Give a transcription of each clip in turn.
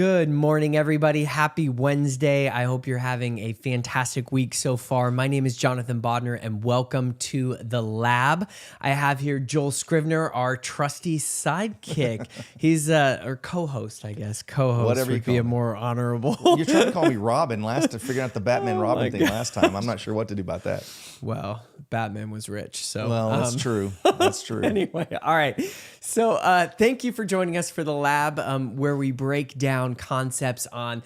Good morning, everybody. Happy Wednesday. I hope you're having a fantastic week so far. My name is Jonathan Bodnar, and welcome to the Lab. I have here Joel Scrivner, our trusty sidekick. He's our co-host, I guess. Co-host Whatever would be a more honorable. You're trying to call me Robin to figure out the Batman Robin thing last time. I'm not sure what to do about that. Well, Batman was rich, so that's true. That's true. Anyway, all right. So thank you for joining us for the Lab, where we break down concepts on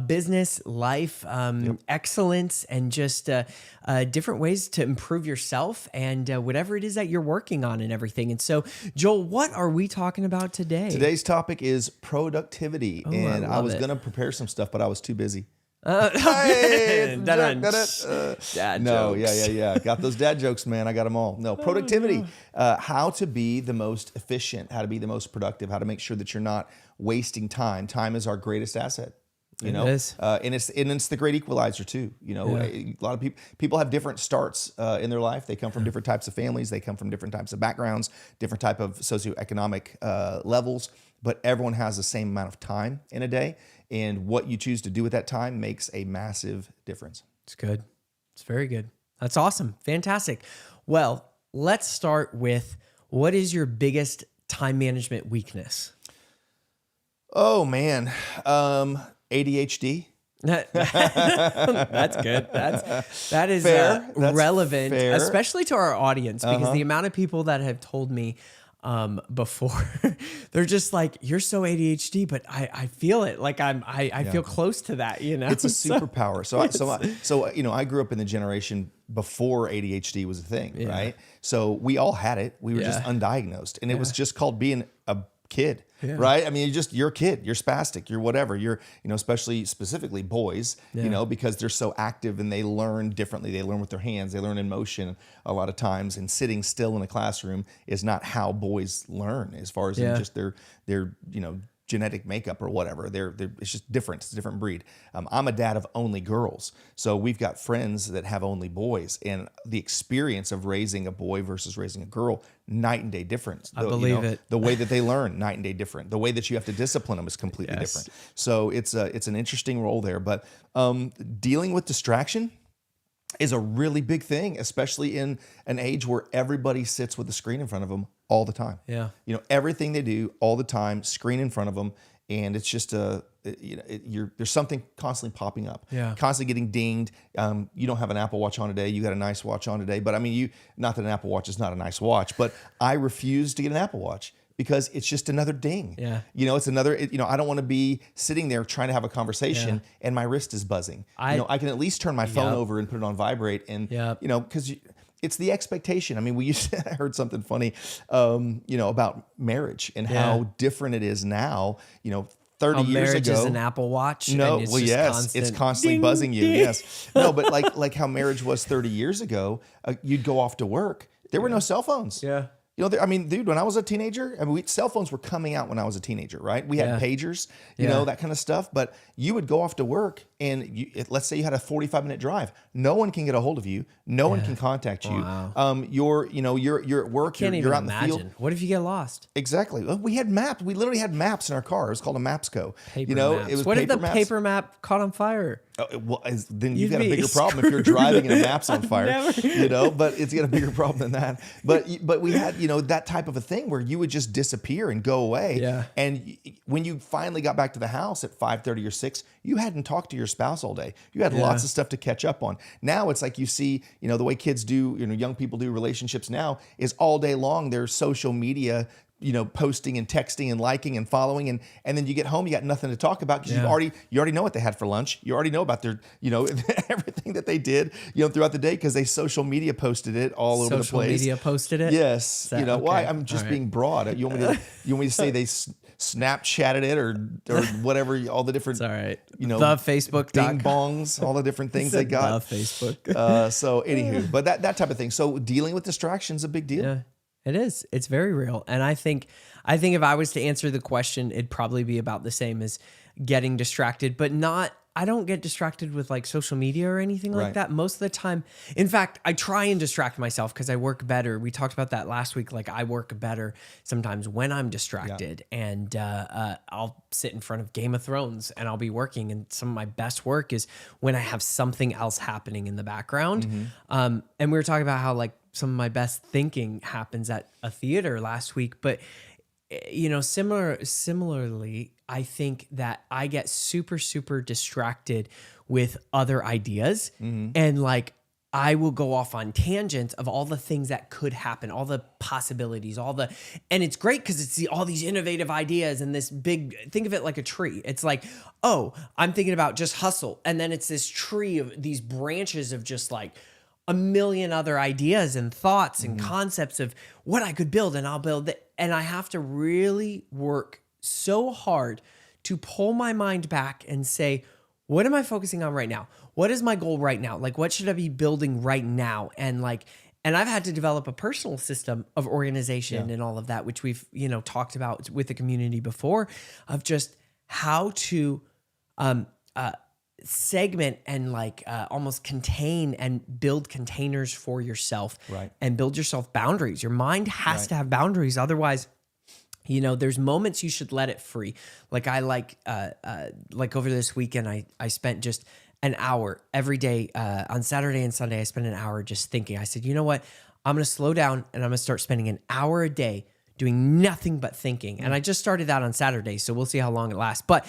business, life, excellence, and just different ways to improve yourself and whatever it is that you're working on and everything. And so, Joel, what are we talking about today? Today's topic is productivity, and I was going to prepare some stuff, but I was too busy. Hey, dad no, jokes. yeah. Got those dad jokes, man. I got them all. No, productivity. How to be the most efficient, how to be the most productive, how to make sure that you're not wasting time. Time is our greatest asset. You know, and it's the great equalizer too. You know, a lot of people have different starts in their life. They come from different types of families. They come from different types of backgrounds, different type of socioeconomic levels. But everyone has the same amount of time in a day, and what you choose to do with that time makes a massive difference. It's good. It's very good. That's awesome. Fantastic. Well, let's start with, what is your biggest time management weakness? Oh man. ADHD. That's good. That is fair. Relevant, fair. especially to our audience, because the amount of people that have told me before, they're just like, you're so ADHD, but I feel it. Like I feel close to that, you know. It's a superpower. So you know, I grew up in the generation before ADHD was a thing, right? So we all had it. We were just undiagnosed, and it was just called being a kid. Right? I mean, you're a kid, you're spastic, you're whatever, you're, you know, specifically boys, you know, because they're so active and they learn differently. They learn with their hands, they learn in motion a lot of times, and sitting still in a classroom is not how boys learn as far as in just their, you know, genetic makeup or whatever. It's just different. It's a different breed. I'm a dad of only girls. So we've got friends that have only boys, and the experience of raising a boy versus raising a girl, night and day difference. I believe it. The way that they learn, night and day different. The way that you have to discipline them is completely different. So it's an interesting role there, but dealing with distraction is a really big thing, especially in an age where everybody sits with a screen in front of them all the time. You know, everything they do all the time, screen in front of them, and it's just there's something constantly popping up, constantly getting dinged. You don't have an Apple Watch on today. You got a nice watch on today, but I mean, not that an Apple Watch is not a nice watch, but I refuse to get an Apple Watch, because it's just another ding. You know, it's another, you know, I don't want to be sitting there trying to have a conversation and my wrist is buzzing. You know, I can at least turn my phone over and put it on vibrate, and, you know, because it's the expectation. I mean, I heard something funny, you know, about marriage and how different it is now, you know, 30 years marriage ago. Is an Apple Watch. No, well, yes, it's constantly ding, buzzing you. Ding. Yes. No, but like how marriage was 30 years ago, you'd go off to work. There were no cell phones. You know, I mean, dude, when I was a teenager, I mean, cell phones were coming out when I was a teenager, right? We had pagers, you know, that kind of stuff. But you would go off to work, and let's say you had a 45-minute drive. No one can get a hold of you. No one can contact you. You're at work. You're out in the field. What if you get lost? Exactly. Well, we had maps. We literally had maps in our car. It was called a Mapsco. Paper you know, maps. It was what if the maps. Paper map caught on fire? Well, then you've got a bigger problem if you're driving and a map's on fire, you know, but it's got a bigger problem than that. But we had, you know, that type of a thing where you would just disappear and go away. And when you finally got back to the house at 5:30 or 6, you hadn't talked to your spouse all day. You had lots of stuff to catch up on. Now it's like, you see, you know, the way kids do, you know, young people do relationships now is all day long their social media, you know, posting and texting and liking and following, and then you get home, you got nothing to talk about, because you already know what they had for lunch. You already know about their, you know, everything that they did, you know, throughout the day, because they social media posted it all over the place. Social media posted it. Yes, you know, why? I'm just being broad. You want me to say they Snapchatted it or whatever, all the different, you know, the Facebook ding bongs, all the different things they got. The Facebook. So anywho, but that type of thing. So dealing with distractions is a big deal. Yeah. It is. It's very real. And I think if I was to answer the question, it'd probably be about the same as getting distracted, but not, I don't get distracted with like social media or anything like Right. that. Most of the time, in fact, I try and distract myself because I work better. We talked about that last week. Like I work better sometimes when I'm distracted, and I'll sit in front of Game of Thrones and I'll be working. And some of my best work is when I have something else happening in the background. And we were talking about how like some of my best thinking happens at a theater last week, but you know, similarly, I think that I get super, super distracted with other ideas, and like I will go off on tangents of all the things that could happen, all the possibilities, and it's great because it's all these innovative ideas and this big, think of it like a tree. It's like, oh, I'm thinking about just hustle. And then it's this tree of these branches of just like a million other ideas and thoughts and concepts of what I could build, and I'll build it. And I have to really work so hard to pull my mind back and say, what am I focusing on right now? What is my goal right now? Like, what should I be building right now? And like, and I've had to develop a personal system of organization and all of that, which we've, you know, talked about with the community before, of just how to segment and like almost contain and build containers for yourself, and build yourself boundaries. Your mind has to have boundaries. Otherwise, you know, there's moments you should let it free. Like I like over this weekend, I spent just an hour every day on Saturday and Sunday. I spent an hour just thinking. I said, you know what? I'm going to slow down and I'm going to start spending an hour a day doing nothing but thinking. And I just started that on Saturday, so we'll see how long it lasts. But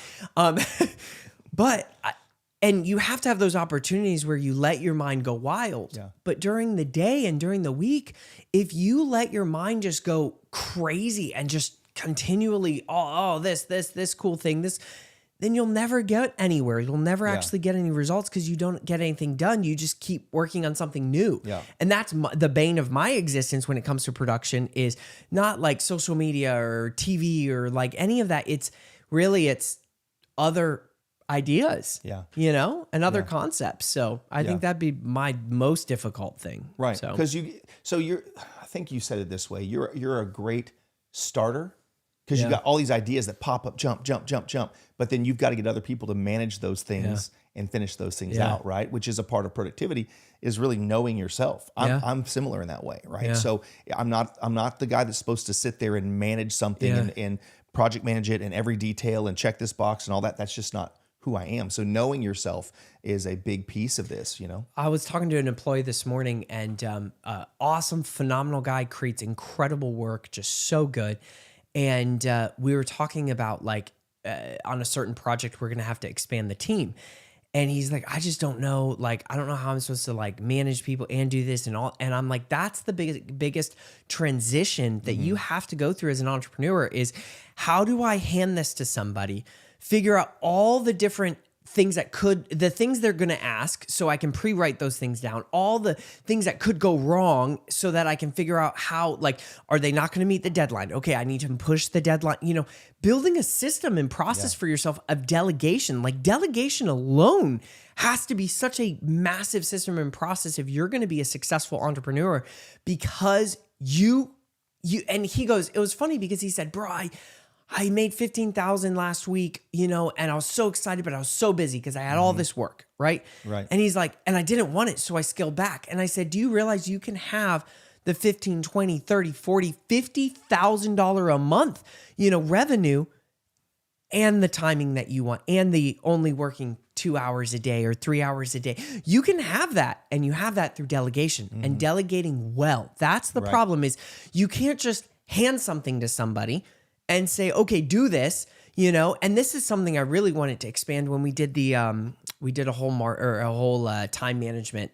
and you have to have those opportunities where you let your mind go wild. But during the day and during the week, if you let your mind just go crazy and just continually, this cool thing, then you'll never get anywhere. You'll never actually get any results because you don't get anything done. You just keep working on something new. And that's the bane of my existence when it comes to production, is not like social media or TV or like any of that. It's other ideas, you know, and other concepts. So I think that'd be my most difficult thing. Right. Because I think you said it this way. You're a great starter because you got all these ideas that pop up, jump. But then you've got to get other people to manage those things and finish those things out, right? Which is a part of productivity, is really knowing yourself. I'm similar in that way, right? So I'm not the guy that's supposed to sit there and manage something and project manage it in every detail and check this box and all that. That's just not who I am. So knowing yourself is a big piece of this, you know? I was talking to an employee this morning, and awesome, phenomenal guy, creates incredible work, just so good. And we were talking about like on a certain project, we're going to have to expand the team. And he's like, I just don't know. Like, I don't know how I'm supposed to like manage people and do this and all. And I'm like, that's the biggest transition that you have to go through as an entrepreneur, is how do I hand this to somebody, figure out all the different things the things they're going to ask, so I can pre-write those things down, all the things that could go wrong, so that I can figure out how, like, are they not going to meet the deadline? Okay, I need to push the deadline, you know, building a system and process for yourself of delegation. Like, delegation alone has to be such a massive system and process if you're going to be a successful entrepreneur, because and he goes, it was funny because he said, bro, I made 15,000 last week, you know, and I was so excited, but I was so busy because I had all this work, right? And he's like, and I didn't want it, so I scaled back. And I said, do you realize you can have the 15, 20, 30, 40, $50,000 a month, you know, revenue, and the timing that you want, and the only working 2 hours a day or 3 hours a day. You can have that, and you have that through delegation and delegating well. That's the problem, is you can't just hand something to somebody and say, okay, do this, you know. And this is something I really wanted to expand when we did the a whole time management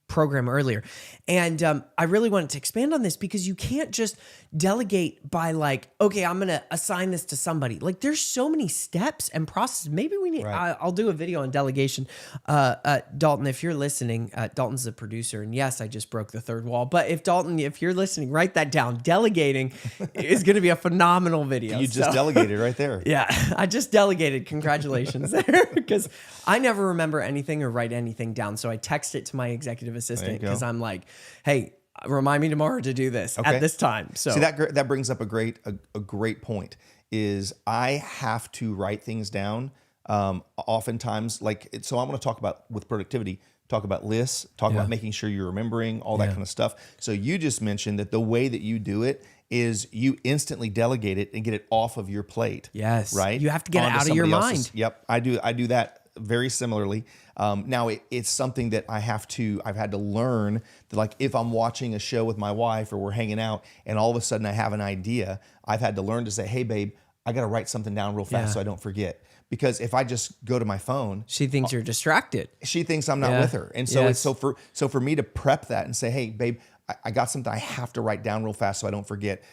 program earlier. And I really wanted to expand on this, because you can't just delegate by like, okay, I'm going to assign this to somebody. Like, there's so many steps and processes. Maybe we need, I'll do a video on delegation. Dalton, if you're listening, Dalton's the producer, and yes, I just broke the third wall. But if you're listening, write that down. Delegating is going to be a phenomenal video. You just delegated right there. Yeah, I just delegated. Congratulations there, because I never remember anything or write anything down. So I text it to my executive assistant, because I'm like, hey, remind me tomorrow to do this at this time. So see, that brings up a great point, is I have to write things down Oftentimes, so I'm going to talk about with productivity, talk about lists, talk about making sure you're remembering all that kind of stuff. So you just mentioned that the way that you do it is you instantly delegate it and get it off of your plate. Yes. Right. You have to get it Onto out of your somebody mind. else's. Yep. I do that very similarly. Now it's something that I've had to learn that, like, if I'm watching a show with my wife or we're hanging out and all of a sudden I have an idea, I've had to learn to say, hey babe, I got to write something down real fast so I don't forget. Because if I just go to my phone, She thinks you're distracted. she thinks I'm not with her. And so it's for me to prep that and say, hey babe, I got something I have to write down real fast so I don't forget.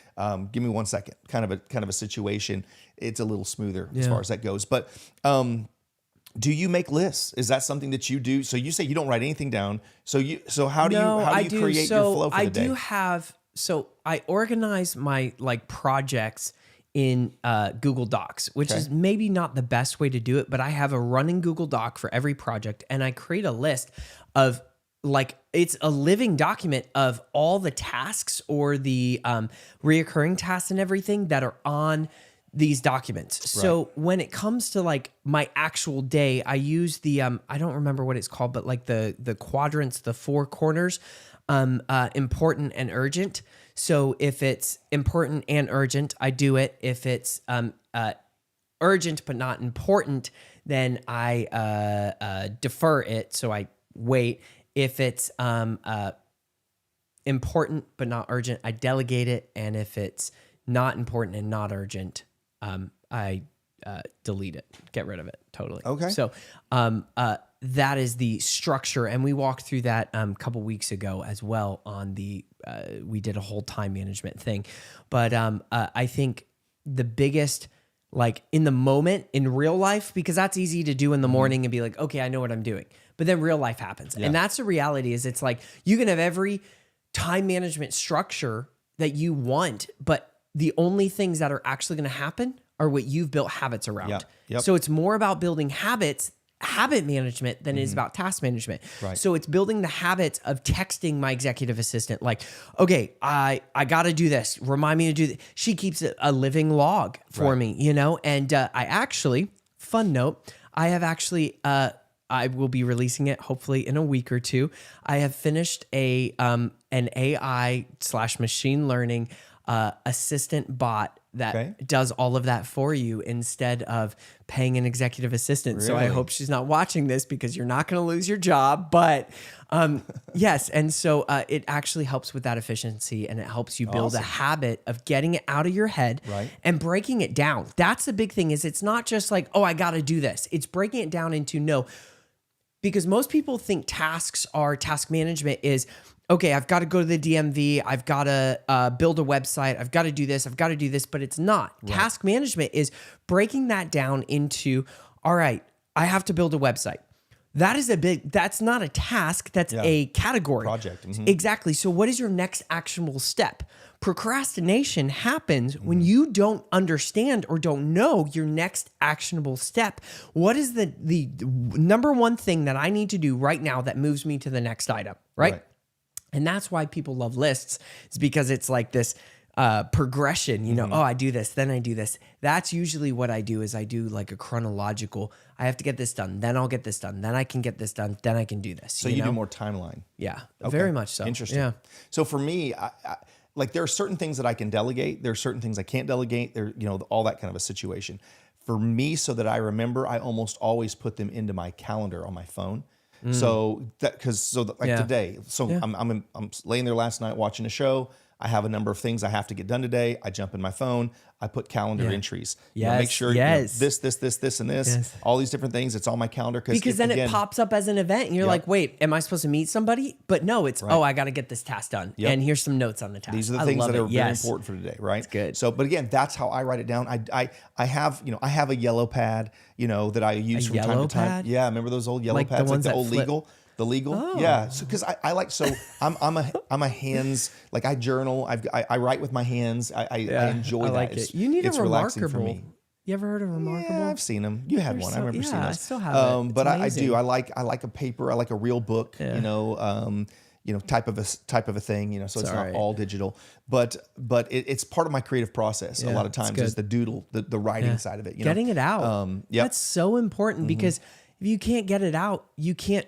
Give me 1 second. Kind of a situation. It's a little smoother as far as that goes. But do you make lists? Is that something that you do? So you say you don't write anything down. So how do you create your flow for the day? I organize my projects in Google Docs, which is maybe not the best way to do it, but I have a running Google Doc for every project, and I create a list of, it's a living document of all the tasks or the reoccurring tasks and everything that are on these documents. So when it comes to my actual day, I use the I don't remember what it's called, but the quadrants, the four corners, important and urgent. So if it's important and urgent, I do it. If it's urgent but not important, then I defer it. So I wait. If it's important but not urgent, I delegate it. And if it's not important and not urgent, I delete it, get rid of it totally. Okay. So that is the structure. And we walked through that a couple weeks ago as well on we did a whole time management thing. But I think the biggest, in the moment, in real life, because that's easy to do in the morning and be like, okay, I know what I'm doing. But then real life happens. Yeah. And that's the reality is it's you can have every time management structure that you want, but the only things that are actually going to happen are what you've built habits around. Yep. Yep. So it's more about building habit management than it is about task management. Right. So it's building the habits of texting my executive assistant, okay, I got to do this. Remind me to do this. She keeps a living log for me, and I actually, fun note, I have actually, I will be releasing it hopefully in a week or two. I have finished an AI/machine learning assistant bot that does all of that for you instead of paying an executive assistant. Really? So I hope she's not watching this because you're not going to lose your job. But yes, and so it actually helps with that efficiency, and it helps you build a habit of getting it out of your head and breaking it down. That's the big thing is it's not just oh, I got to do this. It's breaking it down into because most people think task management is, okay, I've got to go to the DMV. I've got to build a website. I've got to do this. I've got to do this, but it's not. Right. Task management is breaking that down into, all right, I have to build a website. That's not a task. That's a category. Project. Mm-hmm. Exactly. So what is your next actionable step? Procrastination happens when you don't understand or don't know your next actionable step. What is the number one thing that I need to do right now that moves me to the next item, right? And that's why people love lists. It's because it's this progression, oh, I do this, then I do this. That's usually what I do is I do a chronological, I have to get this done, then I'll get this done, then I can get this done, then I can do this. So you do more timeline. Yeah, very much so. Interesting. Yeah. So for me, I there are certain things that I can delegate. There are certain things I can't delegate. There, all that kind of a situation. For me, so that I remember, I almost always put them into my calendar on my phone. So today, I'm laying there last night watching a show. I have a number of things I have to get done today. I jump in my phone. I put calendar entries. Make sure this, and this, all these different things. It's on my calendar because then it pops up as an event, and you're like, "Wait, am I supposed to meet somebody?" But no, it's oh, I got to get this task done, and here's some notes on the task. These are the things that are very important for today, right? It's good. So, but again, that's how I write it down. I have a yellow pad, that I use from time to time. Pad? Yeah, remember those old yellow pads, the old legal. The legal, yeah. So because I'm a hands, I journal. I write with my hands. I enjoy that. Like it. You need it's a relaxing Remarkable. for me. You ever heard of Remarkable? Yeah, I've seen them. You had one. I remember seeing those. I still have it. But I do. I like a paper. I like a real book. type of a thing, so it's not right. all digital, but it's part of my creative process. A lot of times is the doodle, the writing side of it, Getting it out. That's so important because if you can't get it out, you can't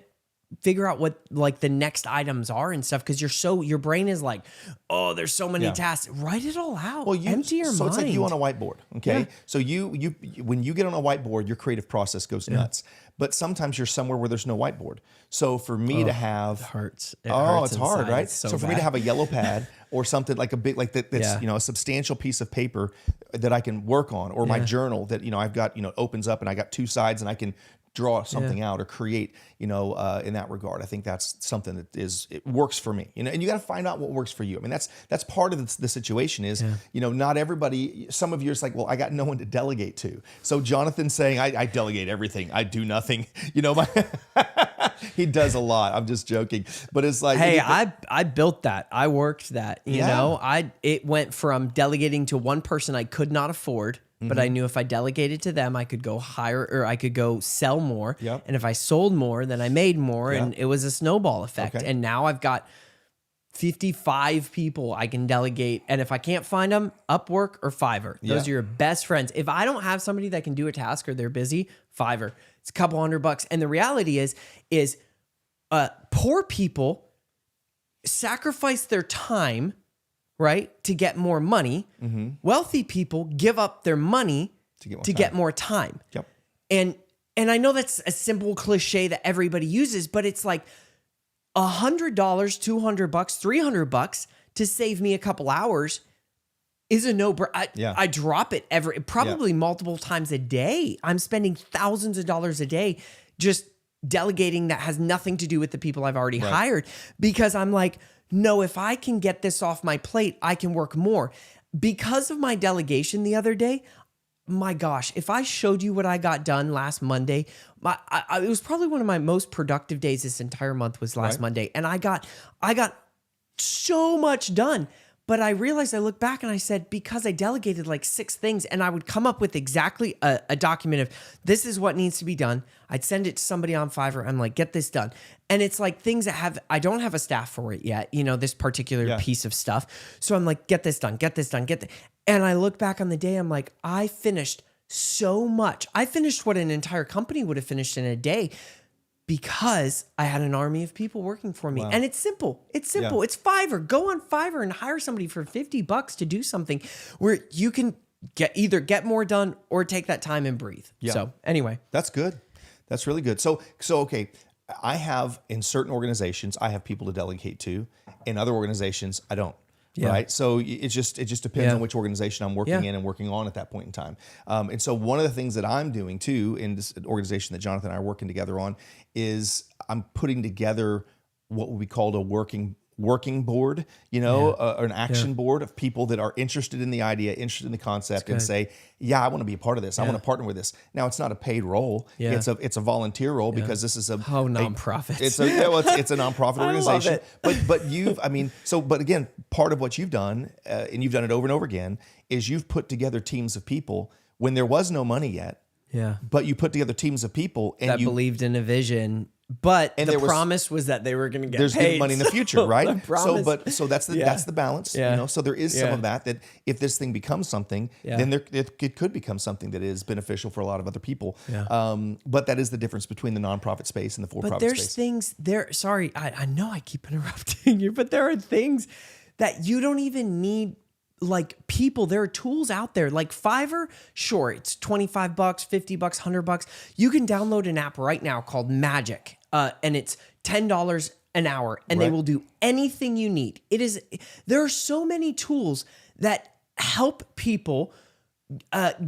figure out what like the next items are and stuff because your brain is like, oh, there's so many tasks. Write it all out. Well, empty your mind. So it's like you on a whiteboard, okay? Yeah. So you when you get on a whiteboard, your creative process goes nuts. But sometimes you're somewhere where there's no whiteboard. So for me to have it hurts. It's hard, right? So for me to have a yellow pad or something like a big that's a substantial piece of paper that I can work on, or my journal that I've got opens up and I got two sides and I can draw something out or create, in that regard. I think that's something that it works for me, and you got to find out what works for you. I mean, that's part of the situation is, not everybody, some of you are like, well, I got no one to delegate to. So Jonathan's saying, I delegate everything. I do nothing, he does a lot. I'm just joking, but it's like, hey, I built that. I worked that, it went from delegating to one person I could not afford. But I knew if I delegated to them, I could go hire or I could go sell more. Yep. And if I sold more, then I made more. And it was a snowball effect. Okay. And now I've got 55 people I can delegate. And if I can't find them, Upwork or Fiverr. Those are your best friends. If I don't have somebody that can do a task or they're busy, Fiverr. It's a couple $100. And the reality is poor people sacrifice their time, right, to get more money. Wealthy people give up their money to get more time. Yep. And I know that's a simple cliche that everybody uses, but it's like $100, $200, $300 to save me a couple hours is a no-brainer. I drop it probably multiple times a day. I'm spending thousands of dollars a day just delegating that has nothing to do with the people I've already hired, because I'm like, no, if I can get this off my plate, I can work more. Because of my delegation the other day, my gosh, if I showed you what I got done last Monday, it was probably one of my most productive days this entire month was last Monday. And I got so much done. But I realized, I looked back and I said, because I delegated like 6 things and I would come up with exactly a document of this is what needs to be done. I'd send it to somebody on Fiverr. I'm like, get this done. And it's like things that I don't have a staff for it yet, this particular piece of stuff. So I'm like, get this done, get this done, And I look back on the day, I'm like, I finished so much. I finished what an entire company would have finished in a day, because I had an army of people working for me. Wow. And it's simple. It's simple. Yeah. It's Fiverr. Go on Fiverr and hire somebody for $50 to do something where you can either get more done or take that time and breathe. Yeah. So anyway. That's good. That's really good. So okay, I have, in certain organizations, I have people to delegate to. In other organizations, I don't. Yeah. Right. So it just depends on which organization I'm working in and working on at that point in time. And so one of the things that I'm doing too in this organization that Jonathan and I are working together on is I'm putting together what would be called a working board, or an action board of people that are interested in the idea, interested in the concept, and say, I want to be a part of this. I want to partner with this. Now, it's not a paid role. Yeah. It's a volunteer role because this is nonprofit. It's a nonprofit organization. But again, part of what you've done, and you've done it over and over again, is you've put together teams of people when there was no money yet. Yeah. But you put together teams of people that believed in a vision. But the promise was that they were going to get paid. There's good money in the future, right? So that's the balance. So there is some of that if this thing becomes something, then it could become something that is beneficial for a lot of other people. Yeah. But that is the difference between the nonprofit space and the for-profit space. But there's things there. Sorry, I know I keep interrupting you, but there are things that you don't even need. Like people, there are tools out there like Fiverr. Sure, it's $25, $50, $100. You can download an app right now called Magic, and it's $10 an hour, and they will do anything you need. There are so many tools that help people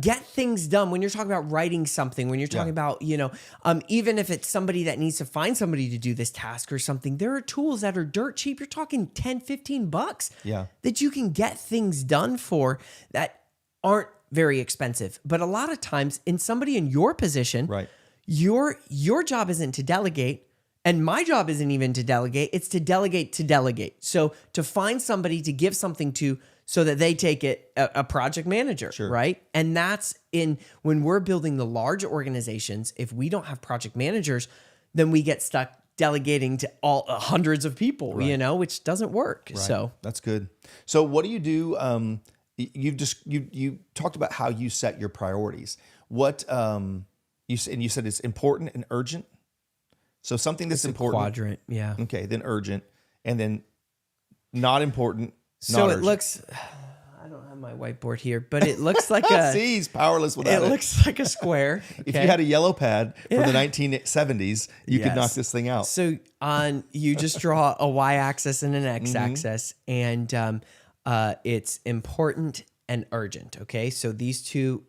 get things done. When you're talking about writing something, when you're talking about, even if it's somebody that needs to find somebody to do this task or something, there are tools that are dirt cheap. You're talking $10, $15 that you can get things done for that aren't very expensive. But a lot of times in somebody in your position, your job isn't to delegate. And my job isn't even to delegate. It's to delegate. So to find somebody to give something to so that they take it, a project manager, right? And that's when we're building the large organizations, if we don't have project managers, then we get stuck delegating to all hundreds of people, which doesn't work. Right. So That's good. So what do you do? You talked about how you set your priorities. What you said it's important and urgent. So something that's important. quadrant. Yeah. Okay, then urgent, and then not important. So not it urgent. looks, I don't have my whiteboard here, but it looks like a, See, he's powerless without it it. looks like a square. If okay? you had a yellow pad from the 1970s, you could knock this thing out. So you just draw a y-axis and an x-axis, and it's important and urgent. Okay, so these two,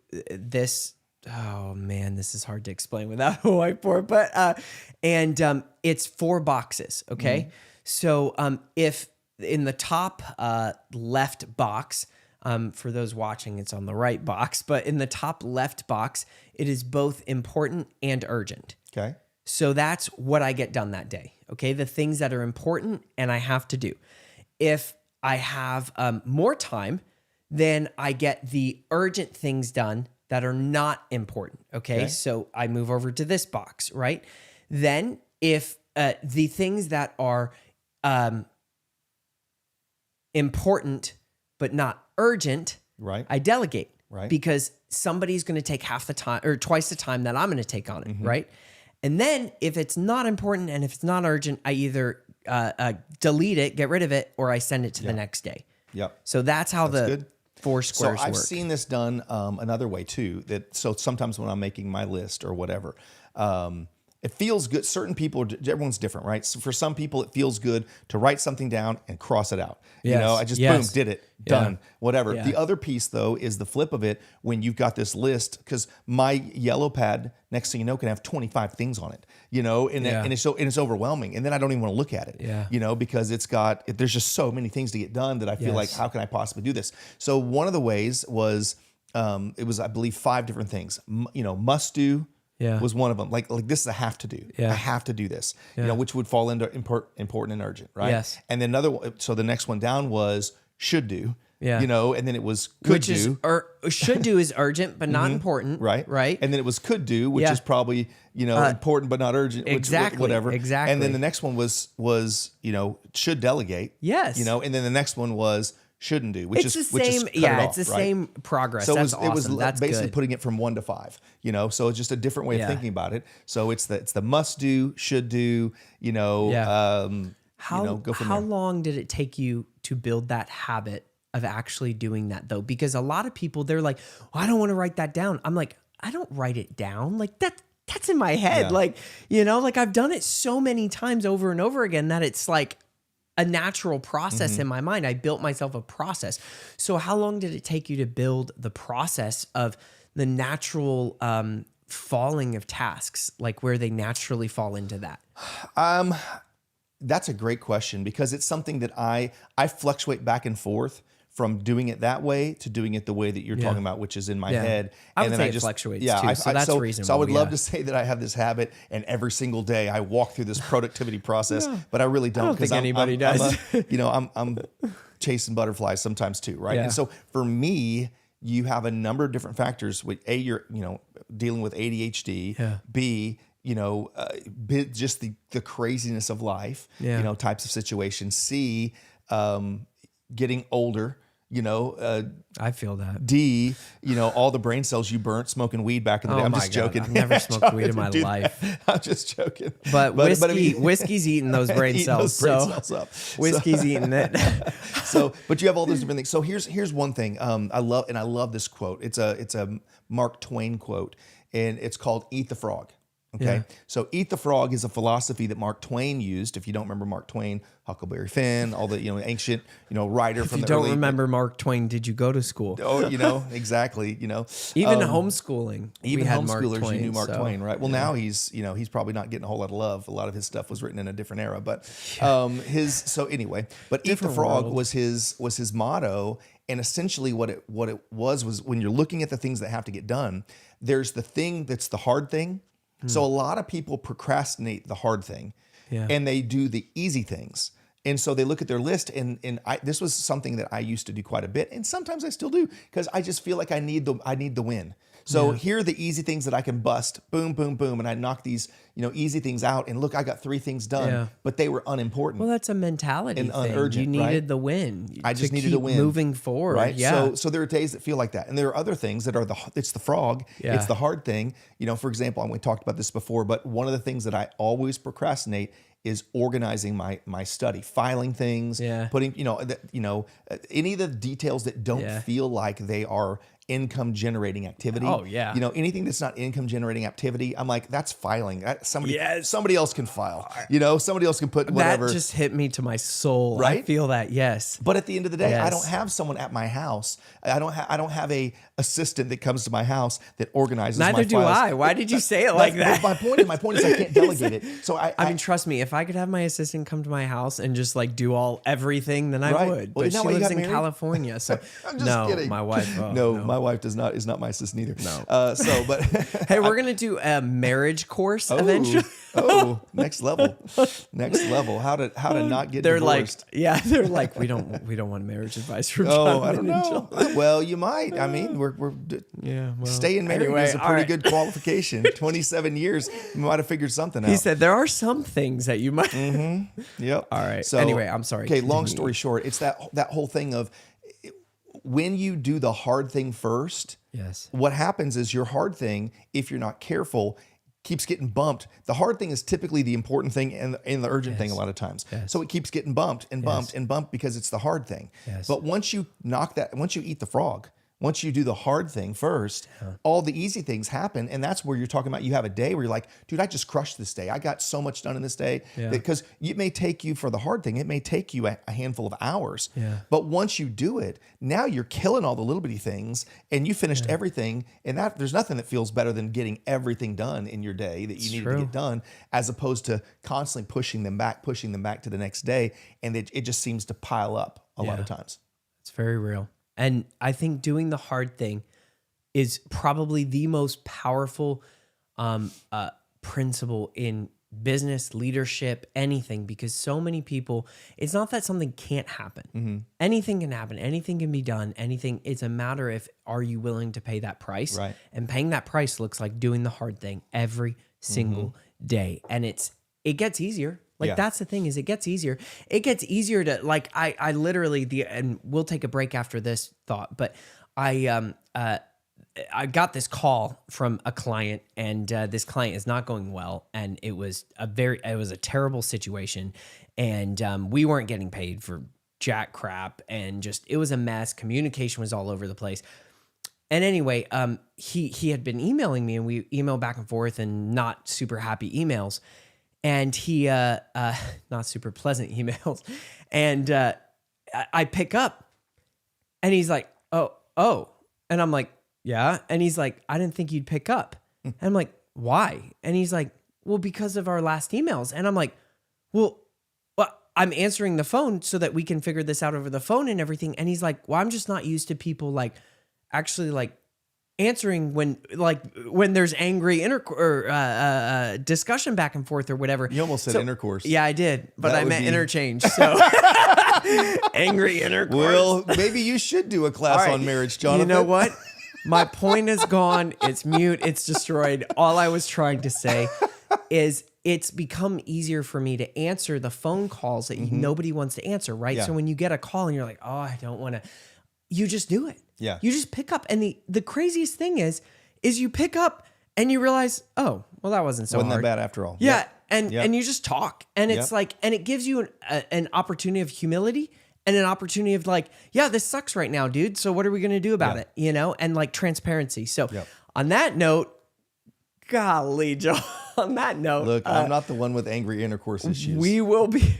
oh man, this is hard to explain without a whiteboard, but it's 4 boxes. Okay, so if in the top left box, for those watching, it's on the right box, but in the top left box, it is both important and urgent. Okay. So that's what I get done that day. Okay. The things that are important and I have to do. If I have more time, then I get the urgent things done that are not important. Okay. So I move over to this box, right? Then if the things that are important but not urgent, Right. I delegate. Right. Because somebody's going to take half the time or twice the time that I'm going to take on it, right? And then if it's not important and if it's not urgent, I either delete it, get rid of it, or I send it to the next day. Yep. So that's how the good. 4 squares So I've work. seen this done another way too. So sometimes when I'm making my list or whatever, it feels good. Certain people, everyone's different, right? So for some people, it feels good to write something down and cross it out. Yes. You know, I just boom, did it, done, whatever. Yeah. The other piece though is the flip of it when you've got this list, because my yellow pad, next thing you know, can have 25 things on it. You know, and it's overwhelming, and then I don't even want to look at it. Yeah. You know, because there's just so many things to get done that I feel like, how can I possibly do this? So one of the ways was it was, I believe, 5 different things. Must do. Was one of them. Like this is a have to do. I have to do this. You know, which would fall into important and urgent, right? Yes. And then so the next one down was should do. Yeah. You know, and then it was could do. Should do is urgent but not important. Right. Right. And then it was could do, which is probably, important but not urgent. Exactly. Whatever. Exactly. And then the next one was should delegate. Yes. You know, and then the next one was shouldn't do, which it's is the which same. is cut it Yeah, off, it's the right? same progress. So That's it was awesome. That's basically good. putting it from 1 to 5, so it's just a different way of thinking about it. So it's the must do, should do, go from How there. long did it take you to build that habit of actually doing that though? Because a lot of people, they're like, well, I don't want to write that down. I'm like, I don't write it down. Like that's in my head. Yeah. Like I've done it so many times over and over again that it's like a natural process in my mind. I built myself a process. So how long did it take you to build the process of the natural falling of tasks, like where they naturally fall into that? That's a great question, because it's something that I fluctuate back and forth from doing it that way to doing it the way that you're talking about, which is in my head. I would say it fluctuates too, so that's reasonable. So I would love to say that I have this habit and every single day I walk through this productivity process, but I really don't. I don't think anybody does. I'm chasing butterflies sometimes too, right? Yeah. And so for me, you have a number of different factors. With A, you're dealing with ADHD. Yeah. B, just the craziness of life, types of situations. C, getting older, I feel that. D, all the brain cells you burnt smoking weed back in the day. I'm just joking. I've never smoked weed in my life. I'm just joking. But whiskey's eating those brain cells. Whiskey's eating it. But you have all those different things. So here's one thing I love this quote. It's a Mark Twain quote, and it's called "Eat the Frog." Okay. Yeah. So eat the frog is a philosophy that Mark Twain used. If you don't remember Mark Twain, Huckleberry Finn, all the, ancient, writer from the early. If you don't remember Mark Twain, did you go to school? Oh, exactly. Even homeschooling. Even we had homeschoolers, Mark Twain, you knew Mark Twain, right? Well, now he's probably not getting a whole lot of love. A lot of his stuff was written in a different era, but but eat the frog was his motto. And essentially what it was when you're looking at the things that have to get done, there's the thing that's the hard thing. So a lot of people procrastinate the hard thing, and they do the easy things. And so they look at their list, and this was something that I used to do quite a bit, and sometimes I still do, because I just feel like I need the win. So here are the easy things that I can bust. Boom, boom, boom. And I knock these, easy things out. And look, I got 3 things done, but they were unimportant. Well, that's a mentality and thing. Unurgent, you needed right? the win. I just needed keep to win. Moving forward. Right. Yeah. So there are days that feel like that. And there are other things that are it's the frog. Yeah. It's the hard thing. For example, we talked about this before, but one of the things that I always procrastinate is organizing my study, filing things, putting, any of the details that don't feel like they are income generating activity. Oh yeah. Anything that's not income generating activity, I'm like, that's filing. Somebody else can file. Somebody else can put whatever. That just hit me to my soul. Right? I feel that. Yes. But at the end of the day, I don't have someone at my house. I don't have a assistant that comes to my house that organizes my Neither files. do I. Why did you say it like that? My point is I can't delegate it. So I mean, trust me, if I could have my assistant come to my house and just like do everything, then I would. Well, but she lives in married? California, so I'm just kidding. My wife. My wife is not my assistant either. No. But hey, we're gonna do a marriage course eventually. Next level. How to not get they're divorced. They're like, we don't want marriage advice from John. I don't know. Well, you might. I mean, staying married is a pretty good qualification. 27 years, you might have figured something out. He said there are some things that you might. Yep. All right. So anyway, I'm sorry. Okay. Long story short, it's that whole thing of when you do the hard thing first. Yes. What happens is your hard thing, if you're not careful, keeps getting bumped. The hard thing is typically the important thing and the urgent thing a lot of times. Yes. So it keeps getting bumped and bumped and bumped because it's the hard thing. Yes. But once you eat the frog, once you do the hard thing first, all the easy things happen. And that's where you're talking about you have a day where you're like, dude, I just crushed this day. I got so much done in this day. Because it may take you for the hard thing, it may take you a handful of hours. Yeah. But once you do it, now you're killing all the little bitty things and you finished everything. And there's nothing that feels better than getting everything done in your day that you needed to get done, as opposed to constantly pushing them back to the next day. And it just seems to pile up a lot of times. It's very real. And I think doing the hard thing is probably the most powerful principle in business, leadership, anything, because so many people, it's not that something can't happen. Anything can happen. Anything can be done. It's a matter of, are you willing to pay that price? Right. And paying that price looks like doing the hard thing every single day. And it gets easier. That's the thing, is it gets easier. It gets easier to I literally and we'll take a break after this thought, but I got this call from a client, and this client is not going well, and it was a terrible situation, and we weren't getting paid for jack crap, and just it was a mess. Communication was all over the place. And anyway, he had been emailing me, and we emailed back and forth, and not super happy emails. And he, not super pleasant emails. And I pick up, and he's like, oh. And I'm like, yeah. And he's like, I didn't think you'd pick up. And I'm like, why? And he's like, well, because of our last emails. And I'm like, well, I'm answering the phone so that we can figure this out over the phone and everything. And he's like, well, I'm just not used to people actually answering when there's angry discussion back and forth or whatever. You almost said intercourse. Yeah, I did, but I meant interchange. So angry intercourse. Well, maybe you should do a class on marriage, Jonathan. You know what? My point is gone. It's mute. It's destroyed. All I was trying to say is it's become easier for me to answer the phone calls that nobody wants to answer, right? Yeah. So when you get a call and you're like, oh, I don't want to, you just do it. Yeah. You just pick up. And the craziest thing is you pick up and you realize, oh, well, that wasn't so hard. Wasn't that bad after all. Yeah. And you just talk. And it's and it gives you an opportunity of humility and an opportunity of this sucks right now, dude. So what are we going to do about it? And transparency. So on that note, golly, Joe, on that note. Look, I'm not the one with angry intercourse issues. We will be.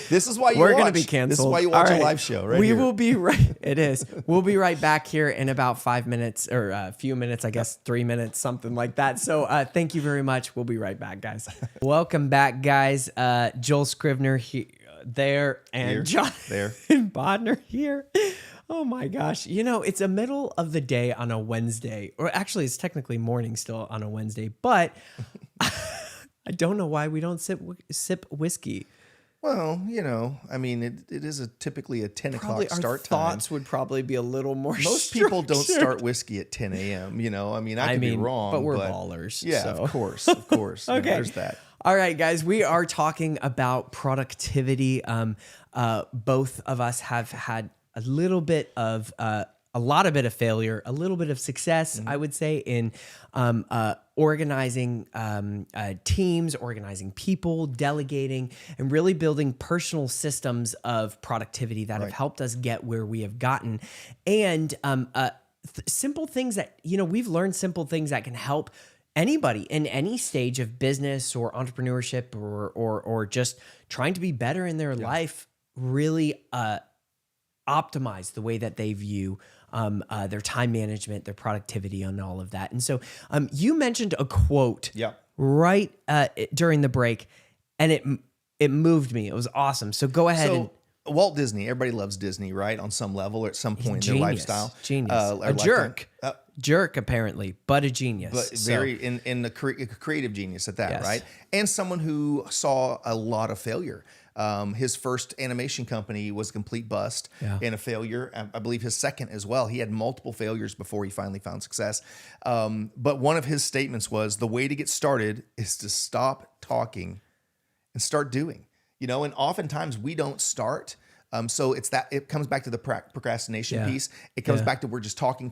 This is why we're going to be canceled. This is why you watch a live show, right? We will be right. It is. We'll be right back here in about 5 minutes or a few minutes, I guess 3 minutes, something like that. So thank you very much. We'll be right back, guys. Welcome back, guys. Joel Scrivner there and John and Bodnar here. Oh my gosh. It's a middle of the day on a Wednesday, or actually it's technically morning still on a Wednesday, but I don't know why we don't sip whiskey. Well, I mean, it is typically a 10 Probably o'clock our start time. thoughts would probably be a little more Most people don't structured. start whiskey at 10 a.m. I mean, I could be wrong, but we're ballers. Yeah, so. of course. Okay. There's that. All right, guys, we are talking about productivity. Both of us have had a little bit of a lot of failure, a little bit of success, I would say, in organizing teams, organizing people, delegating, and really building personal systems of productivity that have helped us get where we have gotten. And simple things that, we've learned simple things that can help anybody in any stage of business or entrepreneurship or just trying to be better in their life, really optimize the way that they view their time management, their productivity, and all of that. And so you mentioned a quote right during the break, and it moved me. It was awesome. So go ahead. Walt Disney, everybody loves Disney, right? On some level or at some point in their lifestyle. Genius. A jerk. Jerk, apparently, but a genius. But very in the creative genius at that, Yes. right? And someone who saw a lot of failure. His first animation company was a complete bust and a failure. I believe his second as well. He had multiple failures before he finally found success. But one of his statements was, the way to get started is to stop talking and start doing. And oftentimes we don't start. So it comes back to the procrastination piece. It comes back to we're just talking.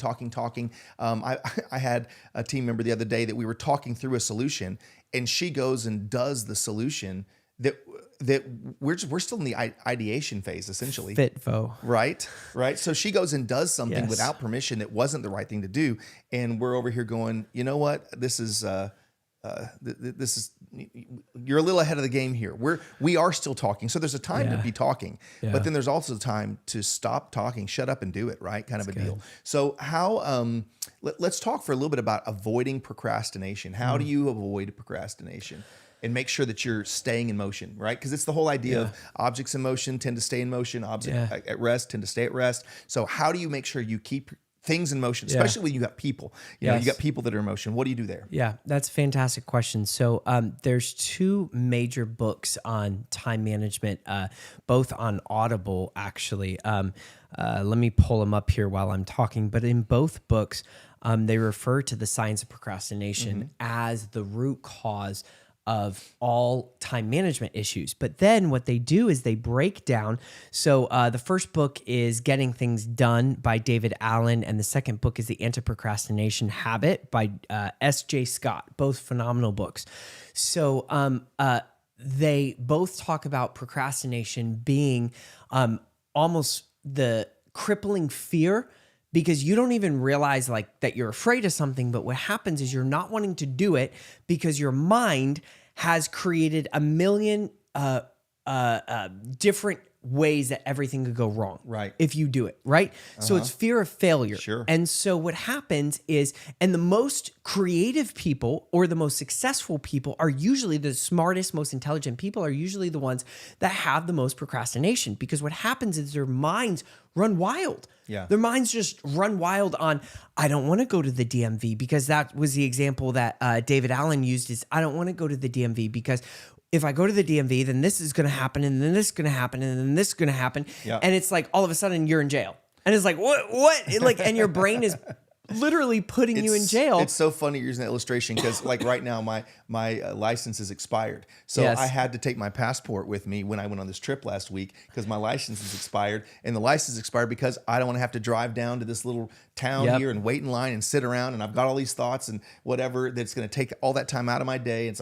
I had a team member the other day that we were talking through a solution, and she goes and does the solution that we're still in the ideation phase, essentially. Fitfo. Right. So she goes and does something without permission that wasn't the right thing to do, and we're over here going, you know what? This is you're a little ahead of the game here. We are still talking. So there's a time to be talking, but then there's also time to stop talking, shut up and do it, right? Kind of a deal. So how, let's talk for a little bit about avoiding procrastination. How do you avoid procrastination and make sure that you're staying in motion, right? Because it's the whole idea of objects in motion tend to stay in motion, objects at rest tend to stay at rest. So how do you make sure you keep things in motion, especially when you got people? You got people that are in motion. What do you do there? Yeah, that's a fantastic question. So there's two major books on time management, both on Audible, actually. Let me pull them up here while I'm talking. But in both books, they refer to the science of procrastination as the root cause of all time management issues. But then what they do is they break down. So the first book is Getting Things Done by David Allen, and the second book is The Anti-Procrastination Habit by S.J. Scott, both phenomenal books. So they both talk about procrastination being almost the crippling fear, because you don't even realize that you're afraid of something, but what happens is you're not wanting to do it because your mind has created a million different ways that everything could go wrong, right, if you do it, right? So it's fear of failure. Sure. And so what happens is, and the most creative people or the most successful people are usually the smartest, most intelligent people are usually the ones that have the most procrastination, because what happens is their minds run wild. Yeah. Their minds just run wild on, I don't want to go to the DMV, because that was the example that David Allen used, is I don't want to go to the DMV because if I go to the DMV, then this is going to happen, and then this is going to happen, and then this is going to happen. Yeah. And it's like all of a sudden you're in jail. And it's like, what? And your brain is literally putting you in jail. It's so funny you're using that illustration, because right now my license is expired. So I had to take my passport with me when I went on this trip last week, because my license is expired, and the license is expired because I don't want to have to drive down to this little town here and wait in line and sit around, and I've got all these thoughts and whatever that's going to take all that time out of my day. It's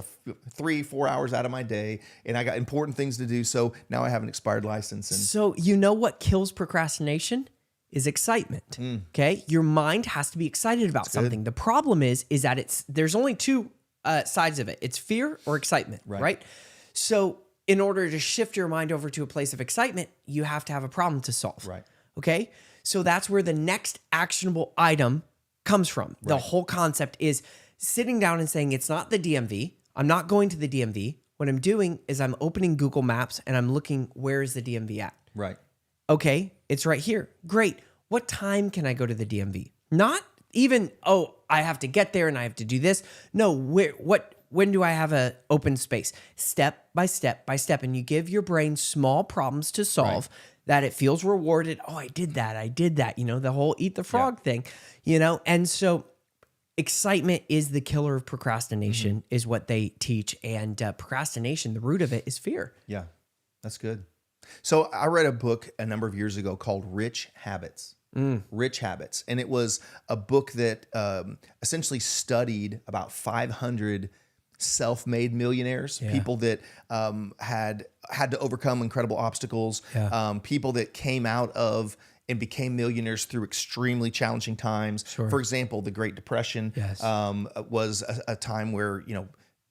3-4 hours out of my day, and I got important things to do. So now I have an expired license. And so you know what kills procrastination? Is excitement. Okay, your mind has to be excited about something. The problem is that there's only two sides of it. It's fear or excitement, right? So in order to shift your mind over to a place of excitement, you have to have a problem to solve. Right. Okay, so that's where the next actionable item comes from. The whole concept is sitting down and saying, it's not the DMV. I'm not going to the DMV. What I'm doing is I'm opening Google Maps and I'm looking, where is the DMV at? Right. Okay, it's right here. Great. What time can I go to the DMV? Not even, I have to get there and I have to do this. No, what when do I have a open space? Step by step by step. And you give your brain small problems to solve that it feels rewarded. Oh, I did that. The whole eat the frog thing, And so excitement is the killer of procrastination is what they teach. And procrastination, the root of it is fear. Yeah, that's good. So I read a book a number of years ago called Rich Habits. Rich Habits. And it was a book that essentially studied about 500 self-made millionaires, people that had to overcome incredible obstacles, people that came out of and became millionaires through extremely challenging times. Sure. For example, the Great Depression was a time where,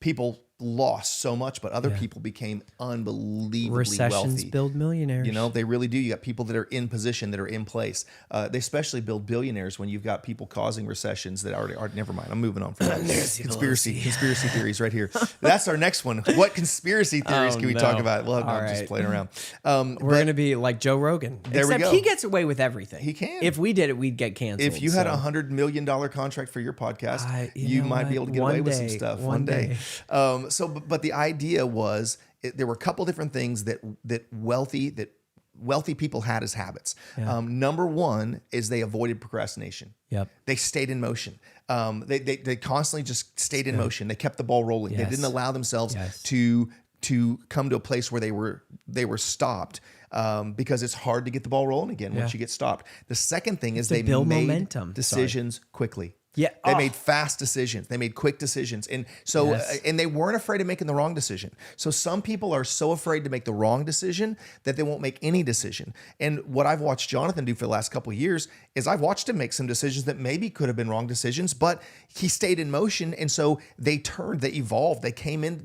people lost so much, but other people became unbelievably Recessions wealthy. build millionaires. They really do. You got people that are in position, that are in place. They especially build billionaires when you've got people causing recessions that already are. Never mind. I'm moving on from that. Conspiracy theories right here. That's our next one. What conspiracy theories can we talk about? Well, I'm just playing around. We're going to be like Joe Rogan. There we go. He gets away with everything. He can. If we did it, we'd get canceled. If you had $100 million contract for your podcast, you might be able to get away with some stuff one day. But the idea was there were a couple different things that wealthy people had as habits. Number one is they avoided procrastination. They stayed in motion. They constantly just stayed in motion. They kept the ball rolling. They didn't allow themselves to come to a place where they were stopped. Because it's hard to get the ball rolling again once you get stopped. The second thing is they build made momentum. decisions quickly. Yeah. They made fast decisions. They made quick decisions. And so, and they weren't afraid of making the wrong decision. So some people are so afraid to make the wrong decision that they won't make any decision. And what I've watched Jonathan do for the last couple of years is I've watched him make some decisions that maybe could have been wrong decisions, but he stayed in motion. And so they evolved, they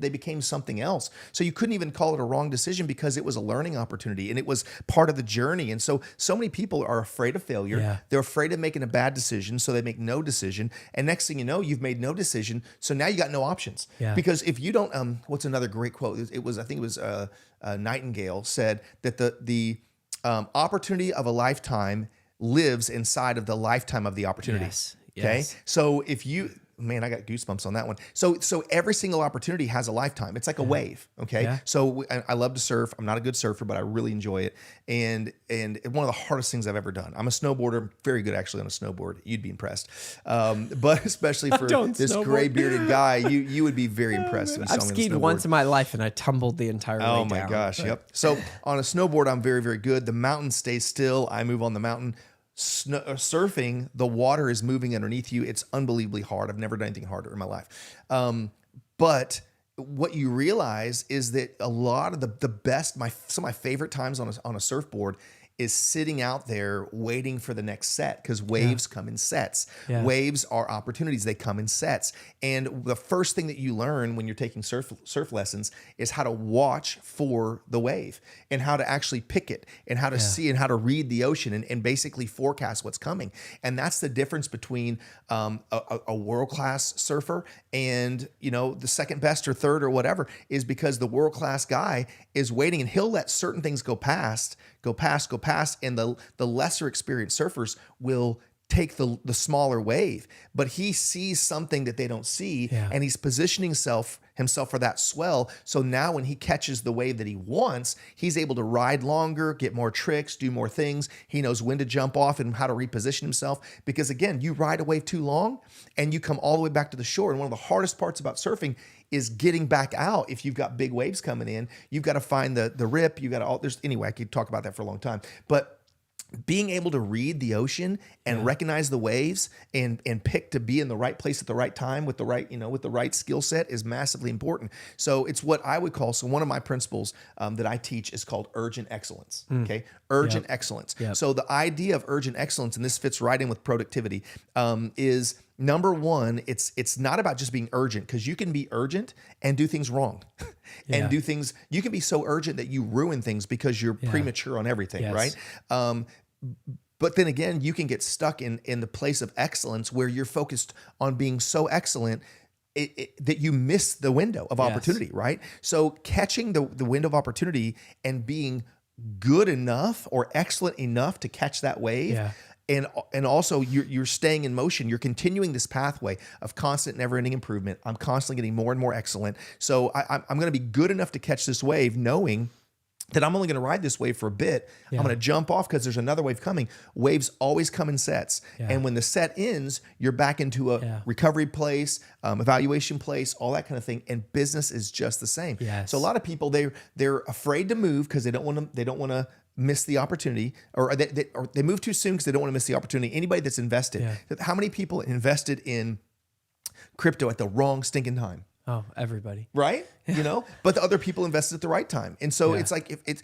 became something else. So you couldn't even call it a wrong decision because it was a learning opportunity and it was part of the journey. And so many people are afraid of failure. Yeah. They're afraid of making a bad decision. So they make no decision. And next thing you know, you've made no decision. So now you got no options. Because if you don't, what's another great quote? I think it was Nightingale said that the opportunity of a lifetime lives inside of the lifetime of the opportunity. Okay. So if you, man, I got goosebumps on that one. So every single opportunity has a lifetime. It's like a wave. Okay. So I love to surf. I'm not a good surfer, but I really enjoy it. And one of the hardest things I've ever done. I'm a snowboarder, very good actually on a snowboard. You'd be impressed. But especially for this gray bearded guy, you would be very impressed. I've skied once in my life and I tumbled the entire way down. Oh my gosh. Yep. So on a snowboard, I'm very, very good. The mountain stays still. I move on the mountain. Surfing, the water is moving underneath you. It's unbelievably hard. I've never done anything harder in my life. But what you realize is that a lot of the best, some of my favorite times on a surfboard is sitting out there waiting for the next set because waves come in sets. Waves are opportunities. They come in sets. And the first thing that you learn when you're taking surf lessons is how to watch for the wave and how to actually pick it and how to see and how to read the ocean and basically forecast what's coming. And that's the difference between a world-class surfer and, the second best or third or whatever is because the world-class guy is waiting and he'll let certain things go past, and the lesser experienced surfers will take the smaller wave, but he sees something that they don't see, and he's positioning himself for that swell. So now when he catches the wave that he wants, he's able to ride longer, get more tricks, do more things. He knows when to jump off and how to reposition himself. Because again, you ride a wave too long and you come all the way back to the shore. And one of the hardest parts about surfing is getting back out. If you've got big waves coming in, you've got to find the rip. Anyway, I could talk about that for a long time, but being able to read the ocean and recognize the waves and pick to be in the right place at the right time with the right skill set is massively important. So it's what I would call, one of my principles that I teach is called urgent excellence. Okay. Urgent excellence. So the idea of urgent excellence, and this fits right in with productivity, is number one, it's not about just being urgent because you can be urgent and do things wrong and do things. You can be so urgent that you ruin things because you're premature on everything. Right. But then again, you can get stuck in the place of excellence where you're focused on being so excellent that you miss the window of opportunity, right? So catching the window of opportunity and being good enough or excellent enough to catch that wave and also you're staying in motion. You're continuing this pathway of constant, never-ending improvement. I'm constantly getting more and more excellent. So I'm going to be good enough to catch this wave, knowing that I'm only going to ride this wave for a bit. I'm going to jump off because there's another wave coming. Waves always come in sets. And when the set ends, you're back into a recovery place, evaluation place, all that kind of thing. And business is just the same. So a lot of people, they're afraid to move because they don't want to miss the opportunity, or they move too soon because they don't want to miss the opportunity. Anybody that's invested, how many people invested in crypto at the wrong stinking time? Oh, everybody. Right? But the other people invested at the right time. And so it's like, if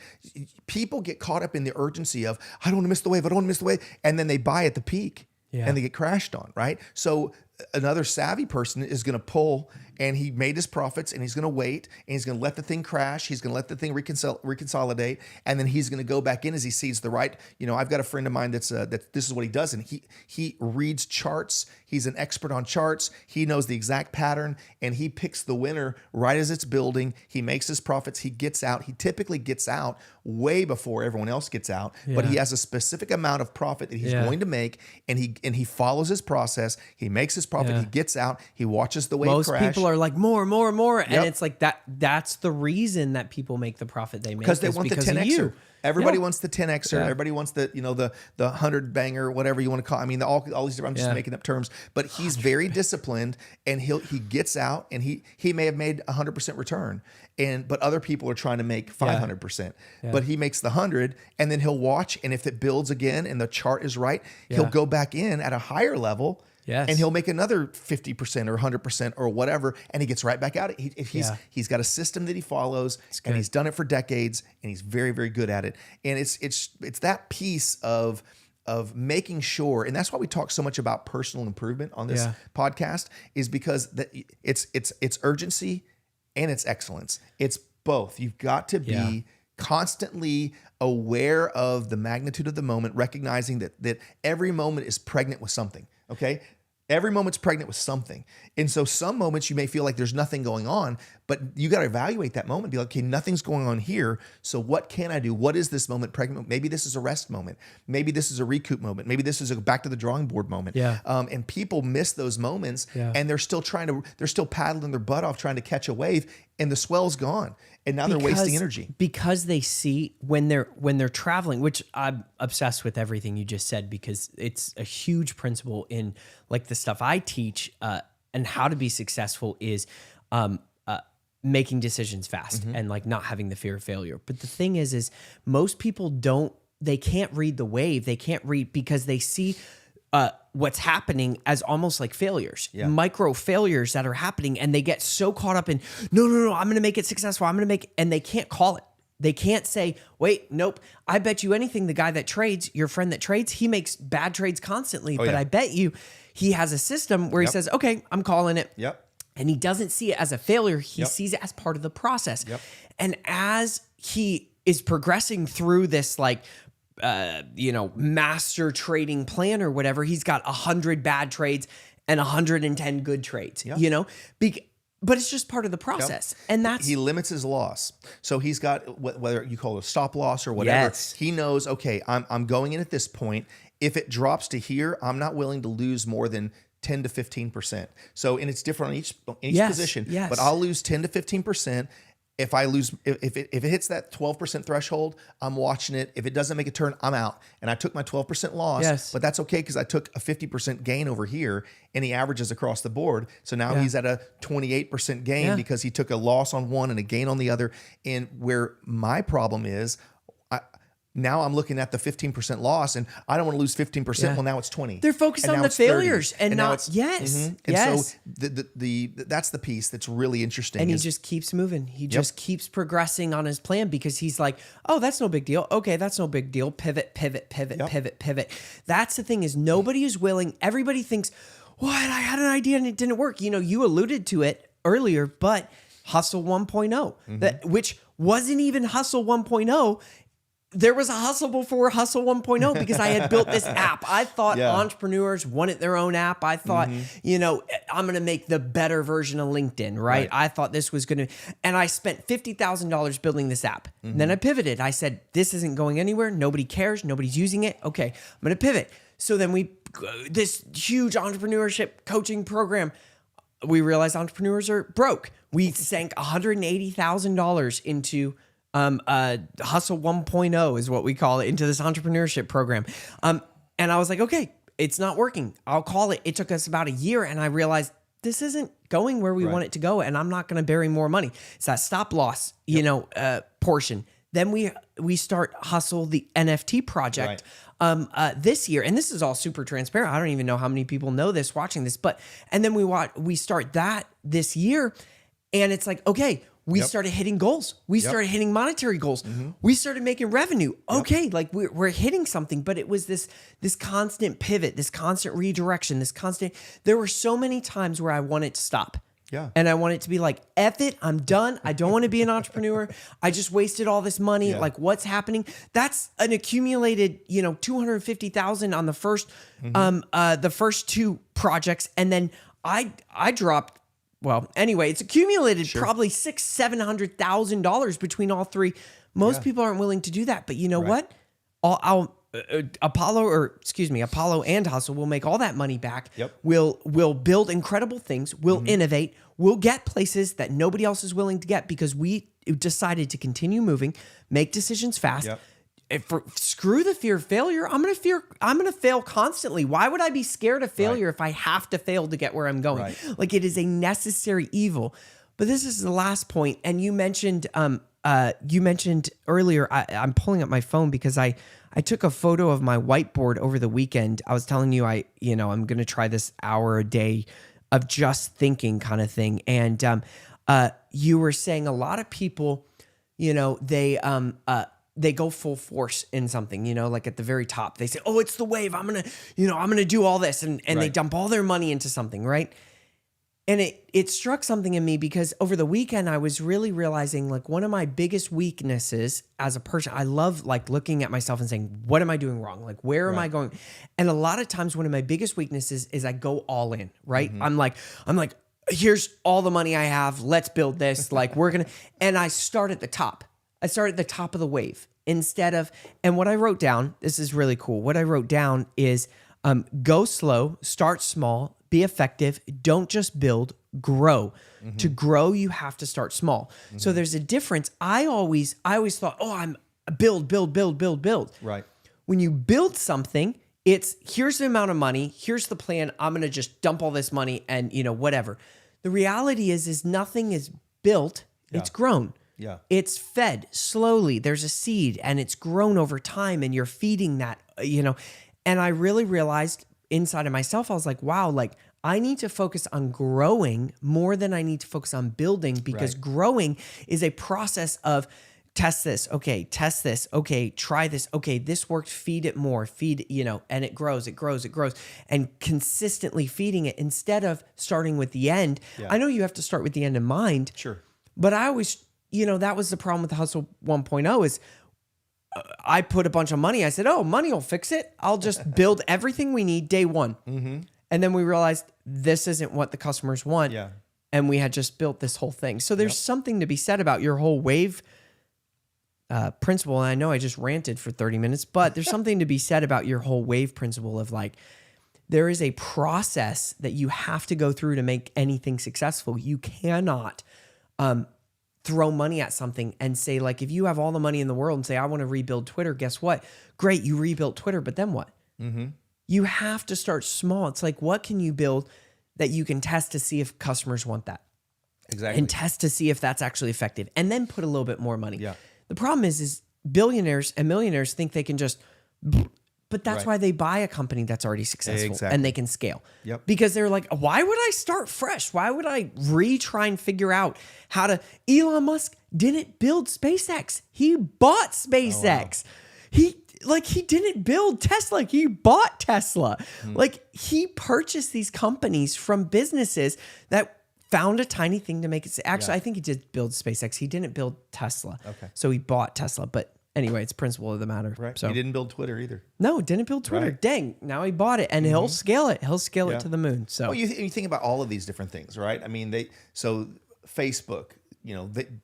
people get caught up in the urgency of, I don't want to miss the wave. I don't want to miss the wave. And then they buy at the peak and they get crashed on. Right. So another savvy person is going to pull, and he made his profits, and he's going to wait, and he's going to let the thing crash. He's going to let the thing reconsolidate, and then he's going to go back in as he sees the right. I've got a friend of mine that this is what he does, and he reads charts. He's an expert on charts. He knows the exact pattern, and he picks the winner right as it's building. He makes his profits. He gets out. He typically gets out way before everyone else gets out, but he has a specific amount of profit that he's going to make, and he follows his process. He makes his profit. He gets out. He watches the wave crash. Most people are like more, and it's like that. That's the reason that people make the profit they make, because they want the 10xer. Everybody wants the 10xer. Yeah. Everybody wants the the 100 banger, whatever you want to call it. I mean, all these different. I'm just making up terms, but he's very disciplined, and he gets out, and he may have made 100% return, but other people are trying to make 500%. But he makes the 100, and then he'll watch, and if it builds again and the chart is right, he'll go back in at a higher level. Yes. And he'll make another 50% or 100% or whatever, and he gets right back out. He's got a system that he follows, and he's done it for decades, and he's very, very good at it. And it's that piece of making sure, and that's why we talk so much about personal improvement on this podcast, is because it's urgency and it's excellence. It's both. You've got to be constantly aware of the magnitude of the moment, recognizing that every moment is pregnant with something. Okay. Every moment's pregnant with something. And so some moments you may feel like there's nothing going on, but you got to evaluate that moment. Be like, okay, nothing's going on here. So what can I do? What is this moment pregnant? Maybe this is a rest moment. Maybe this is a recoup moment. Maybe this is a back to the drawing board moment. And people miss those moments, and they're still paddling their butt off trying to catch a wave, and the swell's gone. And now they're wasting energy. Because they see when they're traveling, which I'm obsessed with everything you just said, because it's a huge principle in like the stuff I teach, and how to be successful is making decisions fast and like not having the fear of failure. But the thing is most people they can't read the wave. They can't read because they see what's happening as almost like failures, micro failures that are happening. And they get so caught up in, no, I'm going to make it successful. And they can't call it. They can't say, wait, nope. I bet you anything. The guy that trades, your friend that trades, he makes bad trades constantly. But I bet you he has a system where he says, okay, I'm calling it. And he doesn't see it as a failure. He sees it as part of the process. And as he is progressing through this, like, master trading plan or whatever, he's got 100 bad trades and 110 good trades, but it's just part of the process. And he limits his loss. So he's got, whether you call it a stop loss or whatever, he knows, okay, I'm going in at this point. If it drops to here, I'm not willing to lose more than 10 to 15%. So, and it's different on each position, but I'll lose 10 to 15%. If I lose, if it hits that 12% threshold, I'm watching it. If it doesn't make a turn, I'm out. And I took my 12% loss, but that's okay because I took a 50% gain over here, and he averages across the board. So now he's at a 28% gain because he took a loss on one and a gain on the other. And where my problem is, now I'm looking at the 15% loss, and I don't want to lose 15%. Well, now it's 20. They're focused on the failures and not so that's the piece that's really interesting. And he just keeps moving. He just keeps progressing on his plan because he's like, oh, that's no big deal. Okay, that's no big deal. Pivot. That's the thing, is nobody is willing. Everybody thinks, what? I had an idea and it didn't work. You alluded to it earlier, but Hustle 1.0, which wasn't even Hustle 1.0. there was a hustle before Hustle 1.0 because I had built this app. I thought entrepreneurs wanted their own app. I thought, I'm going to make the better version of LinkedIn, right? I thought this was going to, and I spent $50,000 building this app. And then I pivoted. I said, this isn't going anywhere. Nobody cares. Nobody's using it. Okay, I'm going to pivot. So then this huge entrepreneurship coaching program, we realized entrepreneurs are broke. We sank $180,000 into Hustle 1.0 is what we call it, into this entrepreneurship program. And I was like, okay, it's not working. I'll call it. It took us about a year, and I realized this isn't going where we want it to go, and I'm not going to bury more money. It's that stop loss, portion. Then we start Hustle, the NFT project, this year, and this is all super transparent. I don't even know how many people know this watching this, and then we start that this year, and it's like, okay, we started hitting goals. We started hitting monetary goals. We started making revenue. Okay, like we're hitting something, but it was this constant pivot, this constant redirection, there were so many times where I wanted to stop. Yeah. And I want it to be like, F it, I'm done. I don't want to be an entrepreneur. I just wasted all this money. Yeah. Like, what's happening? That's an accumulated, $250,000 on the first two projects. And then I dropped, it's accumulated probably $600,000-$700,000 between all three. Most people aren't willing to do that. But you know what? Apollo and Hustle will make all that money back. Yep. We'll build incredible things. We'll innovate. We'll get places that nobody else is willing to get because we decided to continue moving, make decisions fast. Yep. Screw the fear of failure. I'm gonna fail constantly. Why would I be scared of failure if I have to fail to get where I'm going? Right. Like, it is a necessary evil. But this is the last point, and you mentioned earlier. I'm pulling up my phone because I took a photo of my whiteboard over the weekend. I was telling you I'm gonna try this hour a day of just thinking kind of thing, and you were saying a lot of people, they go full force in something, like at the very top, they say, oh, it's the wave. I'm going to do all this. And they dump all their money into something. Right. And it struck something in me because over the weekend, I was really realizing like one of my biggest weaknesses as a person, I love like looking at myself and saying, what am I doing wrong? Like, where am I going? And a lot of times one of my biggest weaknesses is I go all in, right? I'm like, here's all the money I have. Let's build this. Like and I start at the top. I started at the top of the wave and what I wrote down, this is really cool. What I wrote down is go slow, start small, be effective. Don't just build, grow. To grow, you have to start small. So there's a difference. I always thought, I'm build. Right. When you build something, it's here's the amount of money, here's the plan. I'm going to just dump all this money and whatever. The reality is nothing is built. It's grown. Yeah. It's fed slowly. There's a seed and it's grown over time and you're feeding that, and I really realized inside of myself, I was like, wow, like I need to focus on growing more than I need to focus on building because growing is a process of test this. Okay. Test this. Okay. Try this. Okay. This worked. Feed it more, and it grows, and consistently feeding it instead of starting with the end. Yeah. I know you have to start with the end in mind. Sure. But I always, that was the problem with the Hustle 1.0 is I put a bunch of money. I said, money will fix it. I'll just build everything we need day one. And then we realized this isn't what the customers want. Yeah. And we had just built this whole thing. So there's something to be said about your whole wave principle. And I know I just ranted for 30 minutes, but there's something to be said about your whole wave principle of like, there is a process that you have to go through to make anything successful. You cannot throw money at something and say, like, if you have all the money in the world and say, I want to rebuild Twitter, guess what? Great, you rebuilt Twitter, but then what? You have to start small. It's like, what can you build that you can test to see if customers want that? Exactly. And test to see if that's actually effective and then put a little bit more money. Yeah. The problem is billionaires and millionaires think they can just, but that's why they buy a company that's already successful and they can scale. Yep. Because they're like, why would I start fresh? Why would I try and figure out how to? Elon Musk didn't build SpaceX. He bought SpaceX. Oh, wow. He didn't build Tesla. He bought Tesla. Like he purchased these companies from businesses that found a tiny thing to make it. Actually, I think he did build SpaceX. He didn't build Tesla. Okay. So he bought Tesla, but anyway, it's principle of the matter. Right. So He didn't build Twitter either. no, didn't build Twitter. Right. Dang, now he bought it, and he'll scale it. He'll scale it to the moon. So Well, you think about all of these different things, right? I mean, Facebook,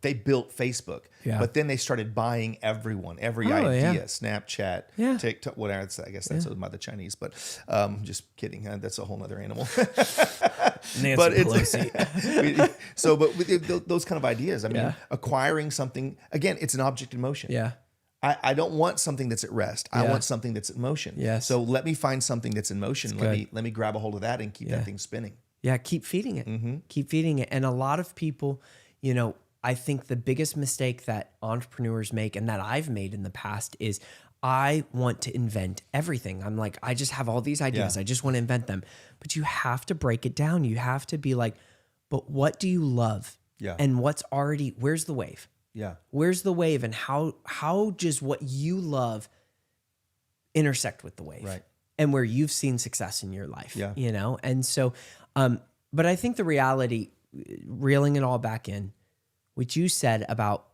they built Facebook, but then they started buying everyone, every idea, Snapchat, TikTok, whatever. I guess that's about the Chinese, but just kidding. That's a whole other animal. Nancy but Pelosi. but with those kind of ideas, I mean, acquiring something, again, it's an object in motion. Yeah. I don't want something that's at rest. I want something that's in motion. Yes. So let me find something that's in motion. Let me grab a hold of that and keep that thing spinning. Yeah, keep feeding it. Keep feeding it. And a lot of people, I think the biggest mistake that entrepreneurs make and that I've made in the past is I want to invent everything. I'm like, I just have all these ideas. I just want to invent them. But you have to break it down. You have to be like, but what do you love? Yeah. And where's the wave? Yeah. Where's the wave, and how does what you love intersect with the wave? Right. And where you've seen success in your life. Yeah. And so but I think the reality, reeling it all back in, what you said about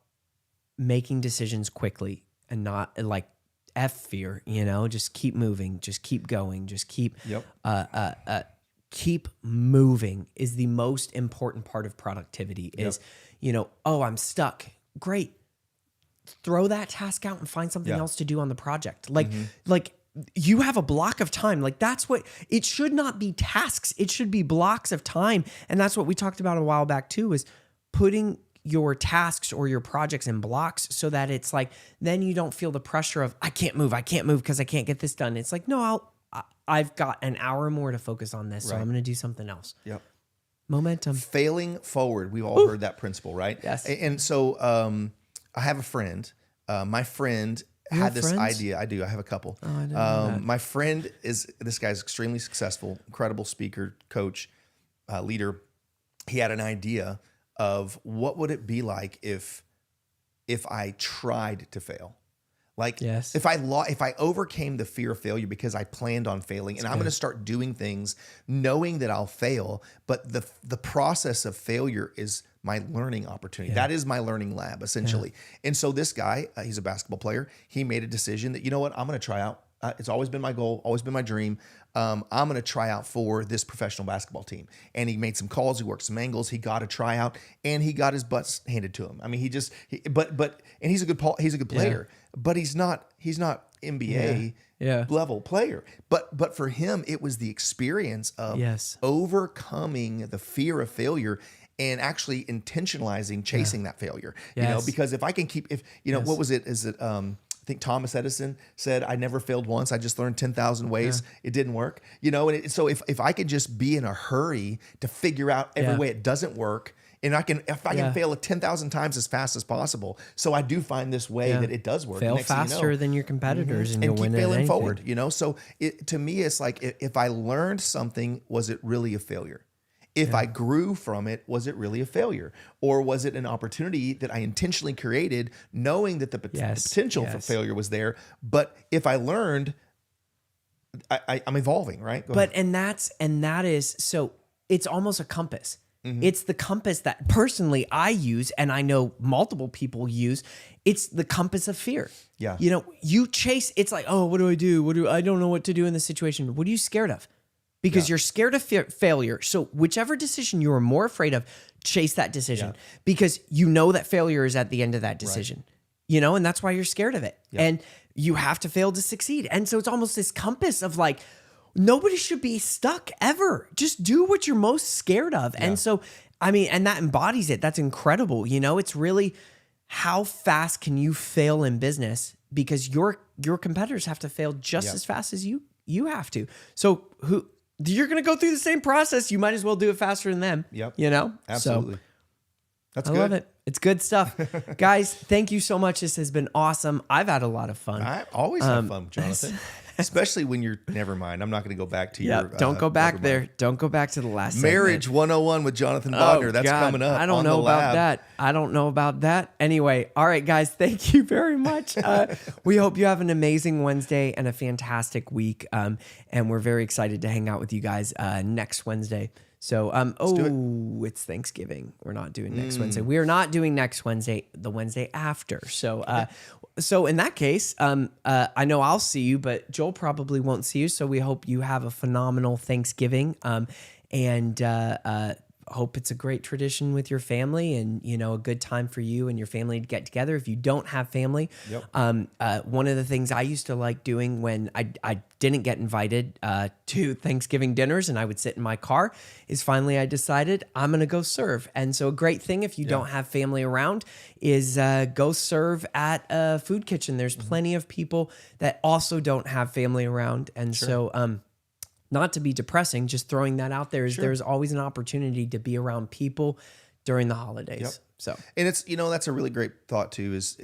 making decisions quickly and not like F fear, just keep moving, just keep going, just keep keep moving is the most important part of productivity is, oh, I'm stuck. Great. Throw that task out and find something else to do on the project. Like you have a block of time. Like that's what it should not be tasks. It should be blocks of time. And that's what we talked about a while back too, is putting your tasks or your projects in blocks so that it's like, then you don't feel the pressure of I can't move because I can't get this done. It's like, no, I've got an hour more to focus on this. So I'm going to do something else. Yep. Momentum. Failing forward. We've all heard that principle, right? Yes. And so I have a friend. My friend had this idea. I do. I have a couple. Oh, I didn't know that. My friend this guy's extremely successful, incredible speaker, coach, leader. He had an idea of what would it be like if I tried to fail. Like if I overcame the fear of failure because I planned on failing, and I'm going to start doing things knowing that I'll fail, but the process of failure is my learning opportunity. That is my learning lab, essentially. And so this guy, he's a basketball player. He made a decision that, I'm going to try out. It's always been my goal, always been my dream. I'm going to try out for this professional basketball team. And he made some calls. He worked some angles. He got a tryout, and he got his butt handed to him. I mean, and he's a good player, but he's not NBA level player. But for him, it was the experience of overcoming the fear of failure and actually intentionalizing chasing that failure. Because if I can what was it? Is it I think Thomas Edison said, I never failed once. I just learned 10,000 ways. It didn't work. And so if I could just be in a hurry to figure out every way it doesn't work, and if I can fail 10,000 times as fast as possible, so I do find this way that it does work. Fail faster than your competitors, and you'll keep win failing anything. forward. So to me, it's like if I learned something, was it really a failure? If I grew from it, was it really a failure? Or was it an opportunity that I intentionally created, knowing that the potential for failure was there? But if I learned, I'm evolving, right? That is, so it's almost a compass. It's the compass that personally I use, and I know multiple people use. It's the compass of fear. Yeah. You chase, it's like, oh, what do I do? I don't know what to do in this situation. What are you scared of? Because you're scared of failure. So whichever decision you are more afraid of, chase that decision because you know that failure is at the end of that decision, and that's why you're scared of it. And you have to fail to succeed. And so it's almost this compass of like, nobody should be stuck ever. Just do what you're most scared of. And so, and that embodies it. That's incredible. It's really how fast can you fail in business, because your competitors have to fail just as fast as you have to. So you're going to go through the same process. You might as well do it faster than them. Yep. Absolutely. So, that's I good. love it. It's good stuff. Guys, thank you so much. This has been awesome. I've had a lot of fun. I always have fun, Jonathan. Especially when you're, never mind. I'm not going to go back to your. Don't go back there. Don't go back to the last Marriage segment. 101 with Jonathan Bodnar. That's coming up. I don't know about that. Anyway, all right, guys, thank you very much. We hope you have an amazing Wednesday and a fantastic week. And we're very excited to hang out with you guys next Wednesday. So, it's Thanksgiving. We're not doing next Wednesday. We are not doing next Wednesday, the Wednesday after. So, So in that case, I know I'll see you, but Joel probably won't see you. So we hope you have a phenomenal Thanksgiving, and hope it's a great tradition with your family, and a good time for you and your family to get together. If you don't have family, one of the things I used to like doing when I didn't get invited to Thanksgiving dinners and I would sit in my car is finally I decided I'm going to go serve. And so a great thing if you don't have family around is go serve at a food kitchen. There's plenty of people that also don't have family around. And so, not to be depressing, just throwing that out there is there's always an opportunity to be around people during the holidays. So, and it's, that's a really great thought too, is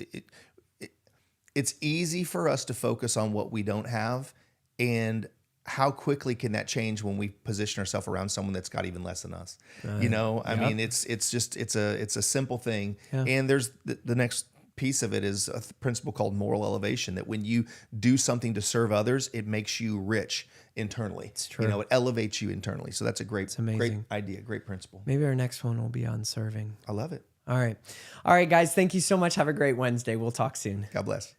it's easy for us to focus on what we don't have, and how quickly can that change when we position ourselves around someone that's got even less than us? I mean, it's a simple thing. And there's the next piece of it is a principle called moral elevation, that when you do something to serve others, it makes you rich internally. It's true. It elevates you internally. So that's a great idea, great principle. Maybe our next one will be on serving. I love it. All right, guys. Thank you so much. Have a great Wednesday. We'll talk soon. God bless.